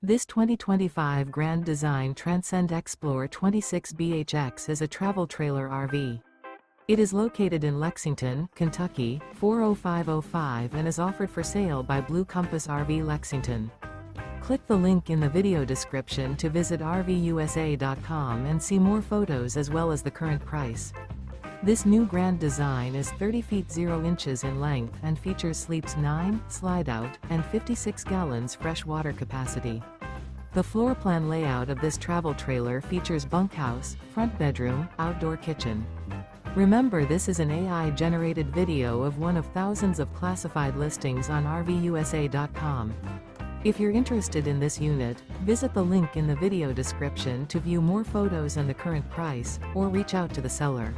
This 2025 Grand Design Transcend Xplor 26BHX is a travel trailer RV. It is located in Lexington, Kentucky, 40505 and is offered for sale by Blue Compass RV Lexington. Click the link in the video description to visit RVUSA.com and see more photos as well as the current price. This new Grand Design is 30 feet 0 inches in length and features sleeps 9, slide-out, and 56 gallons fresh water capacity. The floor plan layout of this travel trailer features bunkhouse, front bedroom, outdoor kitchen. Remember, this is an AI-generated video of one of thousands of classified listings on RVUSA.com. If you're interested in this unit, visit the link in the video description to view more photos and the current price, or reach out to the seller.